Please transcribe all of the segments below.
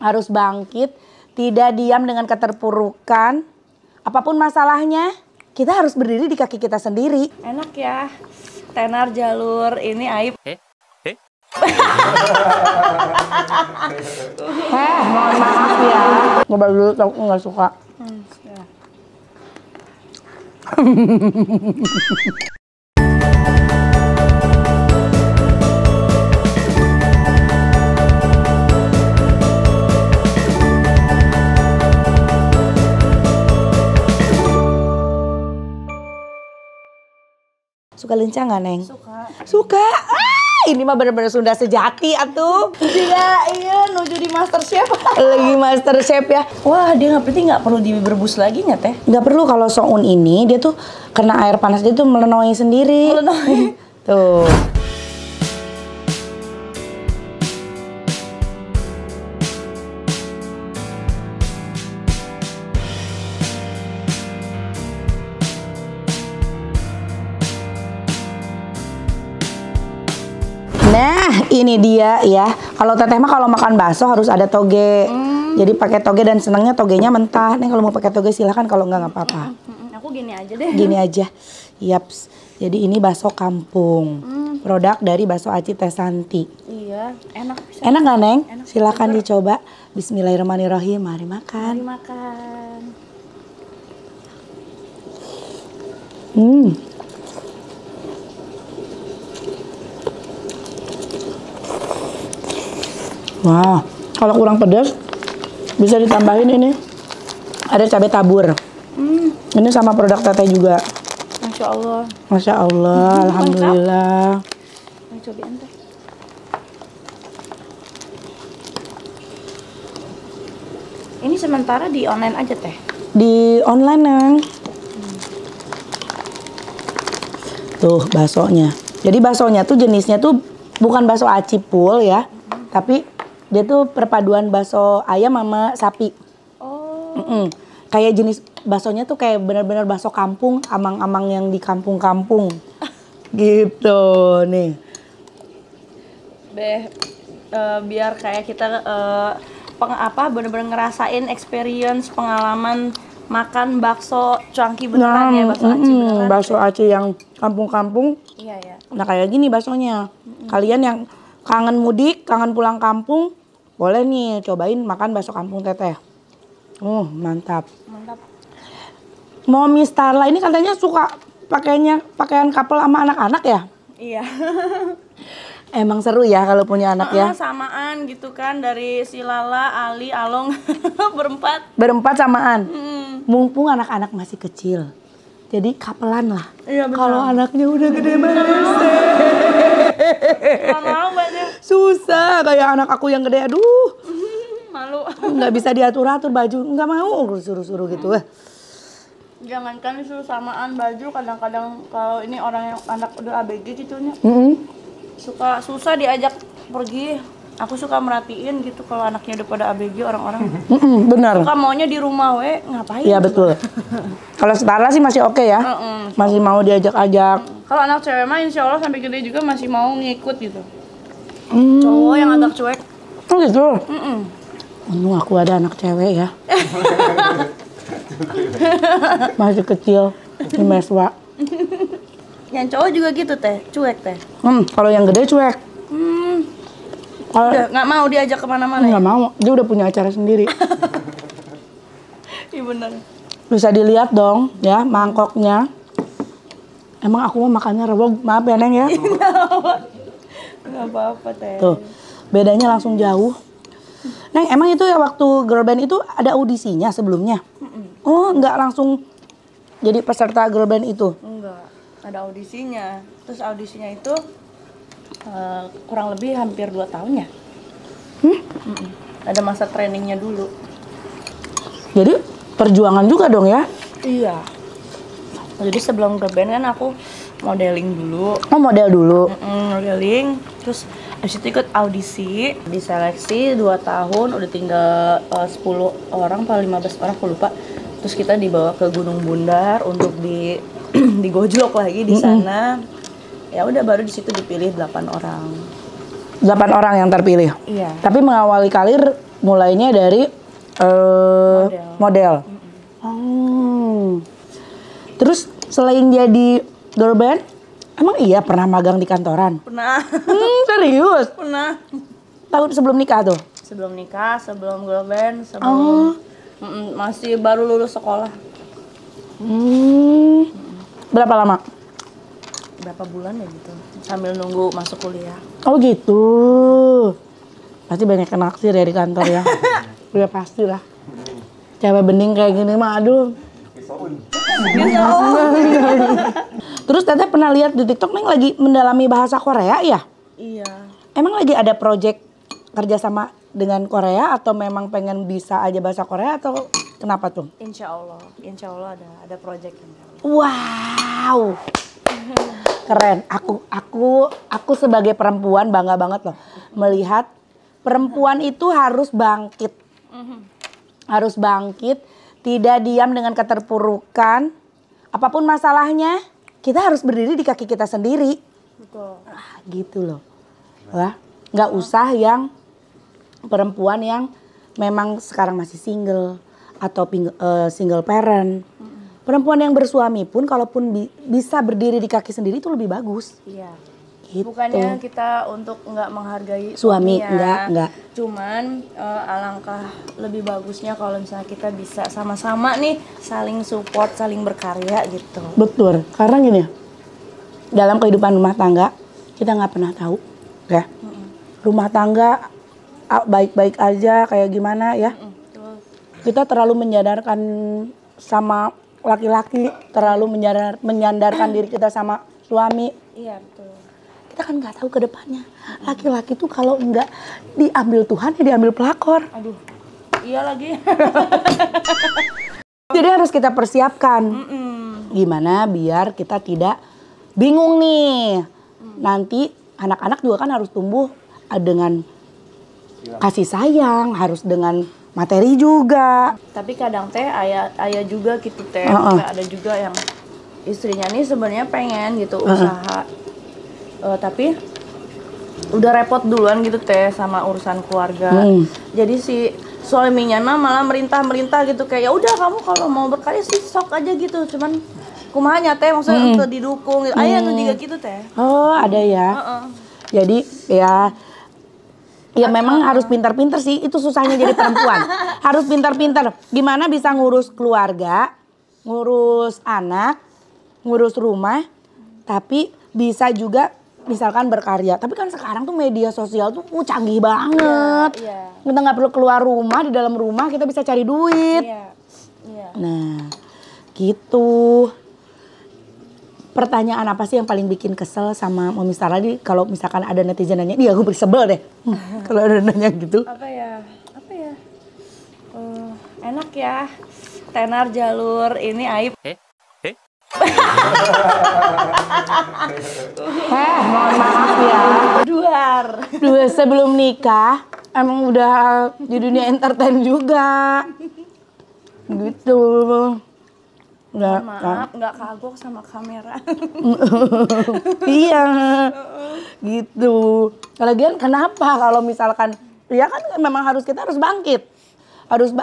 harus bangkit, tidak diam dengan keterpurukan. Apapun masalahnya, kita harus berdiri di kaki kita sendiri. Enak ya, tenar jalur ini Aib. Mohon maaf ya. Coba dulu, aku nggak suka. Ya. Suka lencang nggak, Neng? Suka. Suka. Ini mah bener-bener Sunda sejati atuh. Iya, nuju di MasterChef. Lagi MasterChef ya. Wah, dia nggak perlu direbus lagi nggak teh? Nggak perlu, kalau soun ini dia tuh kena air panas dia tuh melenoi sendiri. Melenoi. Tuh. Nah, ini dia ya. Kalau teteh mah kalau makan bakso harus ada toge. Jadi pakai toge dan senangnya togenya mentah. Nih kalau mau pakai toge silahkan, kalau nggak apa-apa. Aku gini aja deh. Gini aja. Yaps. Jadi ini bakso kampung. Produk dari Bakso Aci Teh Santi. Iya, enak. Enak nggak, Neng? Enak. Silahkan dicoba. Bismillahirrahmanirrahim. Mari makan. Mari makan. Wah, kalau kurang pedas bisa ditambahin ini. Ada cabai tabur. Ini sama produk teteh juga. Masya Allah. Masya Allah, alhamdulillah. Ayo cobain teh. Ini sementara di online aja teh. Di online, Neng. Tuh baksonya. Jadi baksonya tuh jenisnya tuh bukan bakso aci full ya, tapi dia tuh perpaduan bakso ayam sama sapi. Oh. Kayak jenis baksonya tuh kayak benar-benar bakso kampung, amang-amang yang di kampung-kampung. Gitu nih. Biar kayak kita bener-bener ngerasain experience pengalaman makan bakso cuanki beneran ya, bakso aci beneran. Bakso aci yang kampung-kampung. Iya ya. Nah kayak gini baksonya. Kalian yang kangen mudik, kangen pulang kampung, boleh nih cobain makan bakso kampung teteh. Mantap. Mantap. Momi Starla ini katanya suka pakaian couple sama anak-anak ya? Iya. Emang seru ya kalau punya anak ya? Samaan gitu kan, dari si Lala, Ali, Along berempat. Berempat samaan. Mumpung anak-anak masih kecil. Jadi kapelan lah. Iya benar. Kalau anaknya udah gede banget. Mau banget. Susah kayak anak aku yang gede, aduh. Malu. Nggak bisa diatur-atur baju, nggak mau suruh-suruh gitu. Jangankan disuruh samaan baju, kadang-kadang kalau ini orang yang anak udah ABG gitu nya. Suka susah diajak pergi. Aku suka merhatiin gitu kalau anaknya udah pada ABG orang-orang. Benar. Suka maunya di rumah ngapain? Iya betul. Kalau Starla sih masih oke ya. Masih mau diajak-ajak. Kalau anak cewek mah insya Allah sampai gede juga masih mau ngikut gitu. Cowok yang agak cuek. Oh gitu. Untung aku ada anak cewek ya. Masih kecil di meswa. Yang cowok juga gitu teh, cuek teh. Kalau yang gede cuek. Udah nggak mau diajak kemana-mana. Nggak mau, dia udah punya acara sendiri. Iya benar. Bisa dilihat dong ya mangkoknya. Emang aku mau makannya rebog, maaf ya Neng ya. Nggak apa-apa teh. Tuh, bedanya langsung jauh. Neng, emang itu ya waktu girl band itu ada audisinya sebelumnya? Oh, nggak langsung jadi peserta girl band itu? Enggak, ada audisinya. Terus audisinya itu kurang lebih hampir 2 tahun ya. Ada masa trainingnya dulu. Jadi perjuangan juga dong ya? Iya. Jadi sebelum girl band kan aku modeling dulu. Oh, model dulu? Modeling, terus habis itu ikut audisi, diseleksi 2 tahun, udah tinggal 10 orang atau 15 orang, aku lupa. Terus kita dibawa ke Gunung Bundar untuk digojlok lagi di sana. Ya udah baru di situ dipilih 8 orang. 8 orang yang terpilih? Iya. Tapi mengawali karir mulainya dari model. Terus selain jadi girl band, emang iya pernah magang di kantoran? Pernah. Serius? Pernah. Tahun sebelum nikah tuh? Sebelum nikah, sebelum girl band, sebelum masih baru lulus sekolah. Berapa lama? Berapa bulan ya gitu. Sambil nunggu masuk kuliah. Oh gitu. Pasti banyak yang naksir ya di kantor ya. Udah pasti lah. Cewek bening kayak gini mah aduh. Terus Teteh pernah lihat di TikTok Neng lagi mendalami bahasa Korea ya? Iya. Emang lagi ada project kerjasama dengan Korea atau memang pengen bisa aja bahasa Korea atau kenapa tuh? Insya Allah ada project. Wow, keren. Aku sebagai perempuan bangga banget loh melihat perempuan itu harus bangkit, harus bangkit, tidak diam dengan keterpurukan. Apapun masalahnya, kita harus berdiri di kaki kita sendiri. Betul. Gitu loh. Wah, nggak usah yang perempuan yang memang sekarang masih single atau single parent. Perempuan yang bersuami pun kalaupun bisa berdiri di kaki sendiri itu lebih bagus. Iya. Gitu. Bukannya kita untuk nggak menghargai suami, ya. enggak. Cuman alangkah lebih bagusnya kalau misalnya kita bisa sama-sama nih saling support, saling berkarya gitu. Betul, karena gini, dalam kehidupan rumah tangga kita nggak pernah tahu, ya. Rumah tangga baik-baik aja kayak gimana ya. Kita terlalu menyadarkan sama laki-laki, terlalu menyandarkan diri kita sama suami. Iya betul. Kita kan nggak tahu ke depannya. Laki-laki tuh kalau nggak diambil Tuhan ya diambil pelakor. Aduh, iya lagi. Jadi harus kita persiapkan. Gimana biar kita tidak bingung nih. Nanti anak-anak juga kan harus tumbuh dengan kasih sayang, harus dengan materi juga. Tapi kadang teh ayah juga gitu teh. Ada juga yang istrinya nih sebenarnya pengen gitu usaha. Tapi udah repot duluan gitu teh sama urusan keluarga. Jadi si suaminya malah merintah gitu kayak ya udah kamu kalau mau berkarya sih sok aja gitu. Cuman kumanya teh maksudnya untuk didukung gitu. Ayah tuh juga gitu teh. Oh, ada ya. Jadi ya memang harus pintar-pintar sih. Itu susahnya jadi perempuan. Harus pintar-pintar. Gimana bisa ngurus keluarga, ngurus anak, ngurus rumah, tapi bisa juga misalkan berkarya. Tapi kan sekarang tuh media sosial tuh canggih banget. Kita nggak perlu keluar rumah, di dalam rumah kita bisa cari duit. Nah, gitu. Pertanyaan apa sih yang paling bikin kesel sama Mami Sarah kalau misalkan ada netizen nanya, dia aku sebel deh. Kalau ada nanya gitu. Apa ya? Enak ya. Tenar jalur ini aib. Mohon maaf ya. Duar. Dua sebelum nikah emang udah di dunia entertain juga. Gitu. Maaf, nggak kagok sama kamera. Iya. Gitu. Lagian kenapa kalau misalkan ya kan memang kita harus bangkit. Harus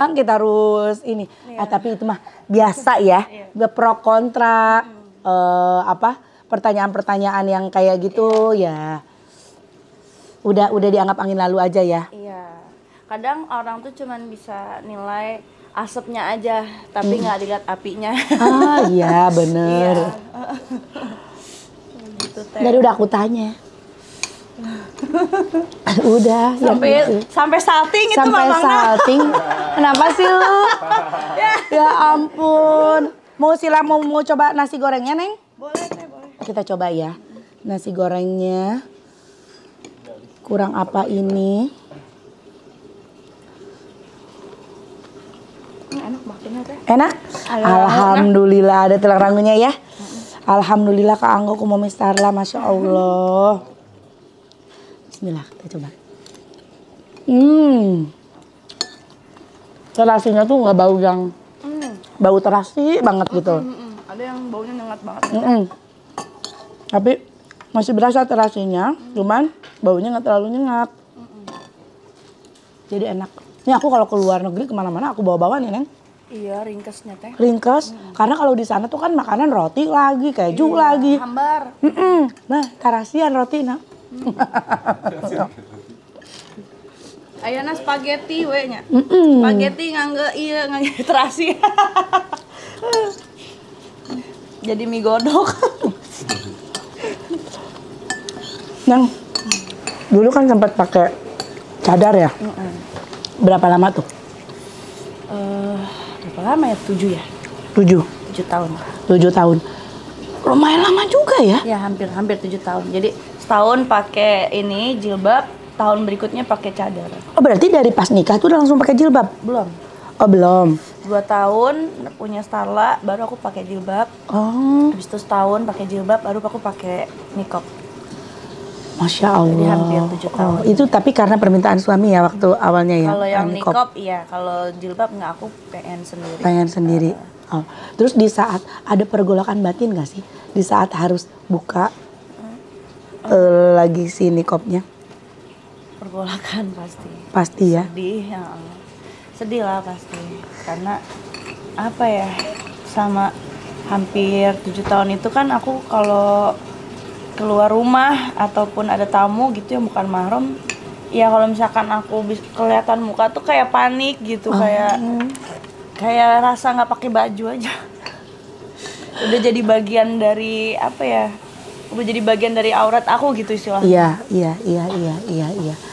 ini. Tapi itu mah biasa ya. Pro kontra pertanyaan-pertanyaan yang kayak gitu ya. Udah dianggap angin lalu aja ya. Iya. Kadang orang tuh cuman bisa nilai asapnya aja, tapi nggak dilihat apinya. Ah iya bener. Gitu, dari udah aku tanya. Udah sampai salting itu sampai salting. Kenapa sih lu? Ya ampun. Mau coba nasi gorengnya, Neng? Boleh, boleh. Kita coba ya. Nasi gorengnya. Kurang apa ini? Enak makannya teh. Enak? Alhamdulillah ada tulang rangunya ya. Alhamdulillah Kak Anggo ku Mami Starla, Masya Allah. Bismillah, kita coba. Terasinya tuh nggak bau yang bau terasi banget gitu. Ada yang baunya nyengat banget. Tapi masih berasa terasinya, cuman baunya nggak terlalu nyengat. Jadi enak. Ini aku kalau ke luar negeri kemana-mana aku bawa-bawa nih, Neng. Iya, ringkesnya teh. Ringkes, karena kalau di sana tuh kan makanan roti lagi, keju lagi. Hambar. Nah, tarasian roti, nah. Ayana spaghetti we nya. Spaghetti ngangge ieu ngangge terasi. Jadi mie godok. Neng, dulu kan sempat pakai cadar ya? Berapa lama tuh? Berapa lama ya? 7 ya? 7. 7 tahun. 7 tahun. Lumayan lama juga ya? Ya hampir 7 tahun. Jadi setahun pakai ini jilbab, tahun berikutnya pakai cadar. Oh berarti dari pas nikah tuh udah langsung pakai jilbab? Belum. Oh belum. 2 tahun punya Starla, baru aku pakai jilbab. Oh. Habis itu setahun pakai jilbab, baru aku pakai niqab. Masya Allah. Jadi hampir 7 tahun. Oh, itu tapi karena permintaan suami ya waktu awalnya ya? Kalau yang niqab iya, kalau jilbab nggak, aku pengen sendiri. Pengen sendiri. Oh. Terus di saat ada pergolakan batin gak sih? Di saat harus buka lagi si niqabnya? Pergolakan pasti. Pasti ya? Sedih, ya. Sedih lah pasti. Karena apa ya, sama hampir 7 tahun itu kan aku kalau keluar rumah ataupun ada tamu gitu yang bukan mahram, ya kalau misalkan aku kelihatan muka tuh kayak panik gitu, kayak rasa nggak pakai baju aja. Udah jadi bagian dari apa ya? Udah jadi bagian dari aurat aku gitu istilahnya. Iya.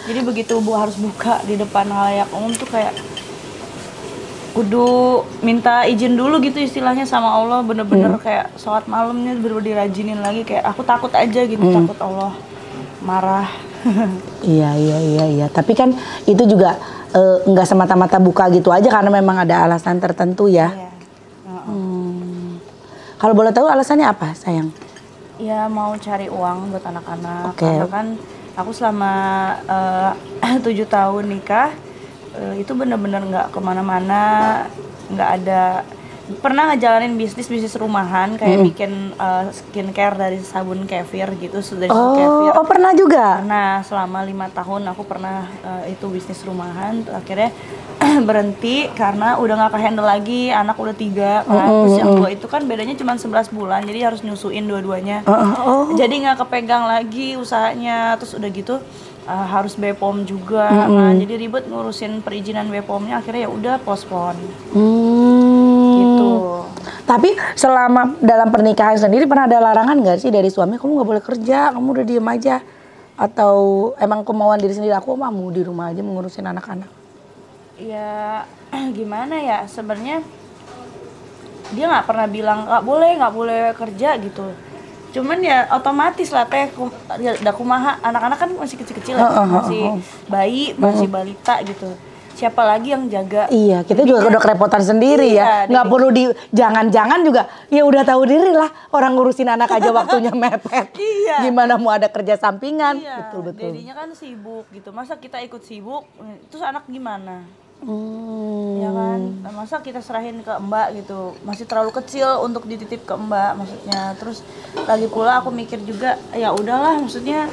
Jadi begitu harus buka di depan halayak umum tuh kayak kudu minta izin dulu gitu istilahnya sama Allah, bener-bener kayak sholat malamnya bener-bener dirajinin lagi, kayak aku takut aja gitu, takut Allah marah. Iya. Tapi kan itu juga nggak semata-mata buka gitu aja karena memang ada alasan tertentu ya. Iya. Kalau boleh tahu alasannya apa, sayang? Ya mau cari uang buat anak-anak. Okay. Karena kan aku selama 7 tahun nikah itu bener-bener nggak kemana-mana, nggak ada. Pernah ngejalanin bisnis rumahan kayak bikin skincare dari sabun kefir gitu, dari sabun kefir. Oh pernah juga? Nah selama 5 tahun aku pernah itu bisnis rumahan. Akhirnya berhenti karena udah nggak kehandle lagi, anak udah 3 kan. Terus yang 2 itu kan bedanya cuma 11 bulan, jadi harus nyusuin dua-duanya. Jadi nggak kepegang lagi usahanya. Terus udah gitu harus BPOM juga, kan jadi ribet ngurusin perizinan BPOM-nya, akhirnya ya udah postpone. Gitu. Tapi selama dalam pernikahan sendiri pernah ada larangan nggak sih dari suami, kamu nggak boleh kerja, kamu udah diem aja, atau emang kemauan diri sendiri, aku mau di rumah aja mengurusin anak-anak? Ya gimana ya, sebenarnya dia nggak pernah bilang nggak boleh kerja gitu. Cuman ya otomatis lah teh, udah kumaha, anak-anak kan masih kecil-kecil ya, masih bayi, masih balita gitu. Siapa lagi yang jaga? Iya, kita juga udah kerepotan sendiri ya. Nggak perlu jangan-jangan juga, ya udah tahu diri lah, orang ngurusin anak aja waktunya mepet. Iya. Gimana mau ada kerja sampingan? Iya, betul. Dedinya kan sibuk gitu, masa kita ikut sibuk, terus anak gimana? Ya kan, masa kita serahin ke mbak gitu, masih terlalu kecil untuk dititip ke mbak maksudnya. Terus lagi pula aku mikir juga, ya udahlah, maksudnya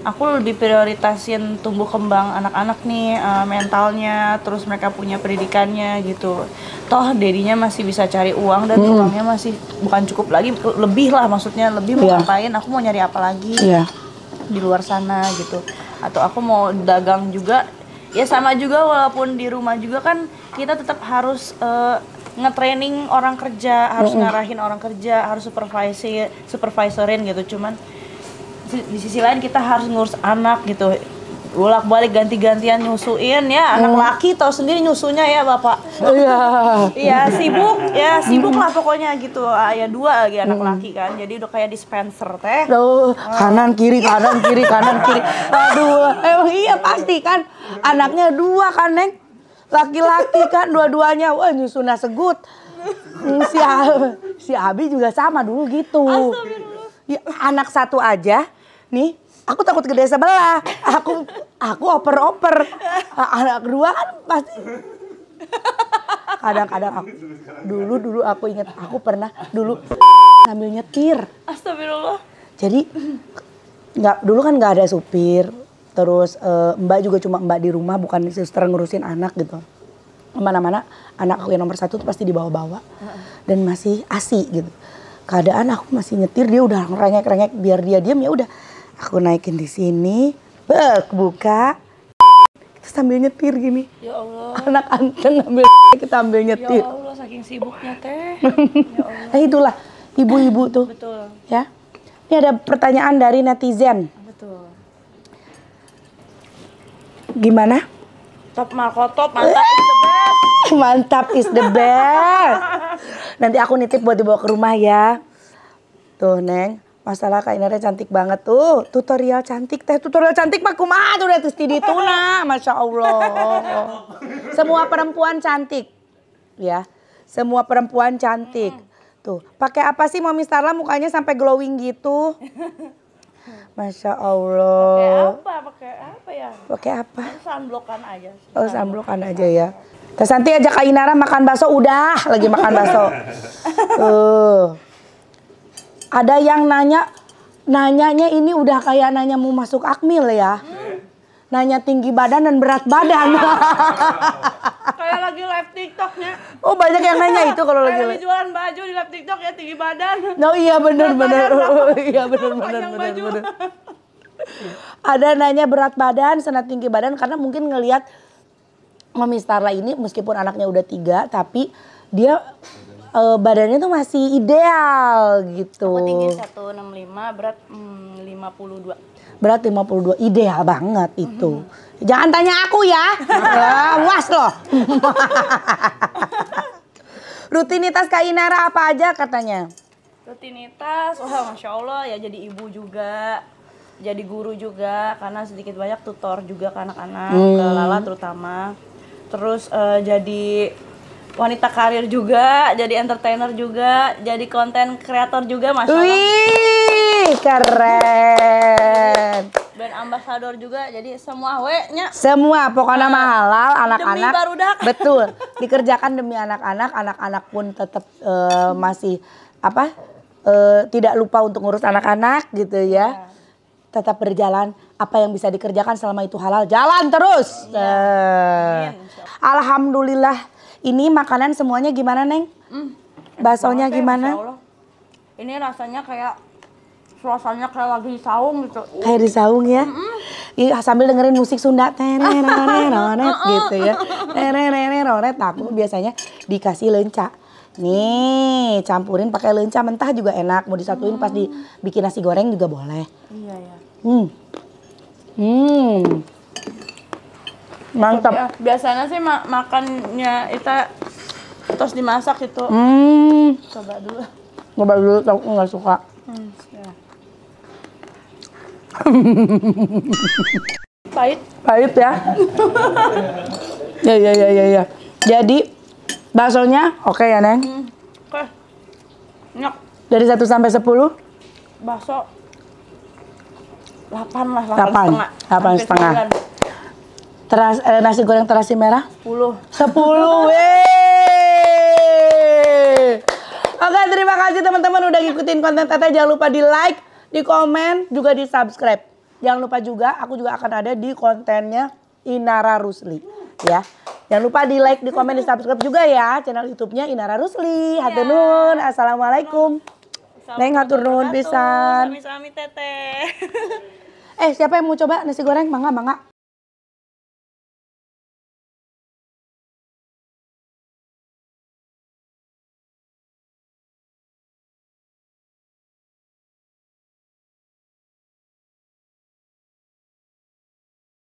aku lebih prioritasin tumbuh kembang anak-anak nih, mentalnya, terus mereka punya pendidikannya gitu. Toh dedinya masih bisa cari uang dan uangnya masih bukan cukup lagi, lebih lah maksudnya, lebih mau ngapain, aku mau nyari apa lagi di luar sana gitu. Atau aku mau dagang juga. Ya sama juga, walaupun di rumah juga kan kita tetap harus nge-training orang kerja, harus ngarahin orang kerja, harus supervisorin gitu. Cuman di sisi lain kita harus ngurus anak gitu, bolak-balik ganti-gantian nyusuin ya. Anak laki tahu sendiri nyusunya ya bapak. Iya sibuk lah pokoknya gitu. Ya 2 lagi anak laki kan, jadi udah kayak dispenser teh. Kanan kiri. Aduh, emang iya pasti kan, anaknya 2 kan, Neng, laki-laki kan dua-duanya, wah nyusunnya segut. Si Abi juga sama dulu gitu. Ya, anak 1 aja nih, aku takut gede sebelah. Aku oper-oper. Anak 2 kan pasti. Kadang-kadang aku dulu aku ingat, aku pernah dulu sambil nyetir. Astagfirullah. Jadi dulu kan nggak ada supir, Terus Mbak juga cuma Mbak di rumah, bukan suster ngurusin anak gitu. Mana-mana anak aku yang nomor 1 tuh pasti dibawa-bawa. Dan masih ASI gitu. Keadaan aku masih nyetir, dia udah rengek-rengek, biar dia diam ya udah. Aku naikin di sini, buka. Kita sambil nyetir gini. Ya Allah. Anak anteng ngambil kita ambil nyetir. Ya Allah, saking sibuknya teh. Ya Allah. Nah itulah ibu-ibu tuh. Betul. Ya. Ini ada pertanyaan dari netizen. Betul. Gimana? Top Marco top, mantap is the best. Mantap is the best. Nanti aku nitip buat dibawa ke rumah ya. Tuh Neng, masalah Kak Inara cantik banget tuh. Tutorial cantik teh, tutorial cantik mah kumaha tuh udah di tuna, Masya Allah. Semua perempuan cantik. Ya, semua perempuan cantik. Tuh, pakai apa sih Mami Starla mukanya sampai glowing gitu? Masya Allah. Pakai apa ya? Pakai apa? Sunblockan aja. Oh, sunblockan aja ya. Terus nanti ajak Kak Inara makan bakso, udah lagi makan bakso. Ada yang nanyanya ini udah kayak nanya mau masuk Akmil ya. Nanya tinggi badan dan berat badan. Kayak lagi live TikToknya. Oh banyak yang nanya itu kalau lagi Kayak lagi jualan baju di live TikTok ya, tinggi badan. No iya bener. Iya bener. Ada nanya berat badan, senat tinggi badan karena mungkin ngelihat Mami Starla ini meskipun anaknya udah 3 tapi dia badannya tuh masih ideal gitu. Aku tinggi 165, berat 52. Berat 52, ideal banget itu. Jangan tanya aku ya, awas loh. Rutinitas Kak Inara apa aja katanya? Rutinitas, wah Masya Allah ya, jadi ibu juga, jadi guru juga, karena sedikit banyak tutor juga ke anak-anak, ke Lala terutama. Terus jadi wanita karir juga, jadi entertainer juga, jadi konten kreator juga, Masya Allah. Wih, keren. Brand ambassador juga, jadi semua we-nya. Semua pokoknya mah halal anak-anak. Demi barudak. Betul, dikerjakan demi anak-anak. Anak-anak pun tetap masih tidak lupa untuk ngurus anak-anak gitu ya. Tetap berjalan, apa yang bisa dikerjakan selama itu halal, jalan terus. Alhamdulillah. Ini makanan semuanya gimana Neng? Baksonya gimana? Masya Allah. Ini rasanya kayak suasananya kayak lagi di saung gitu. Kayak di saung ya. Iya, sambil dengerin musik Sunda gitu ya. Nah, aku biasanya dikasih lenca. Nih, campurin pakai lenca mentah juga enak. Mau disatuin pas dibikin nasi goreng juga boleh. Iya ya. Mantap. Ya, biasanya sih makannya itu terus dimasak gitu. Coba dulu. Coba dulu, aku nggak suka. Ya. Pahit ya. Ya. Jadi baksonya oke ya Neng? Oke. Enak. Dari 1 sampai 10? Bakso 8 lah, 8,5. Nasi goreng terasi merah? 10. 10, Oke, terima kasih teman-teman udah ngikutin konten Teteh. Jangan lupa di like, di komen, juga di subscribe. Jangan lupa juga, aku juga akan ada di kontennya Inara Rusli. Ya, jangan lupa di like, di komen, di subscribe juga ya channel YouTube-nya Inara Rusli. Hatur nuhun, assalamualaikum. Neng hatur nuhun pisan. Sami-sami Teteh. Siapa yang mau coba nasi goreng? Mangga.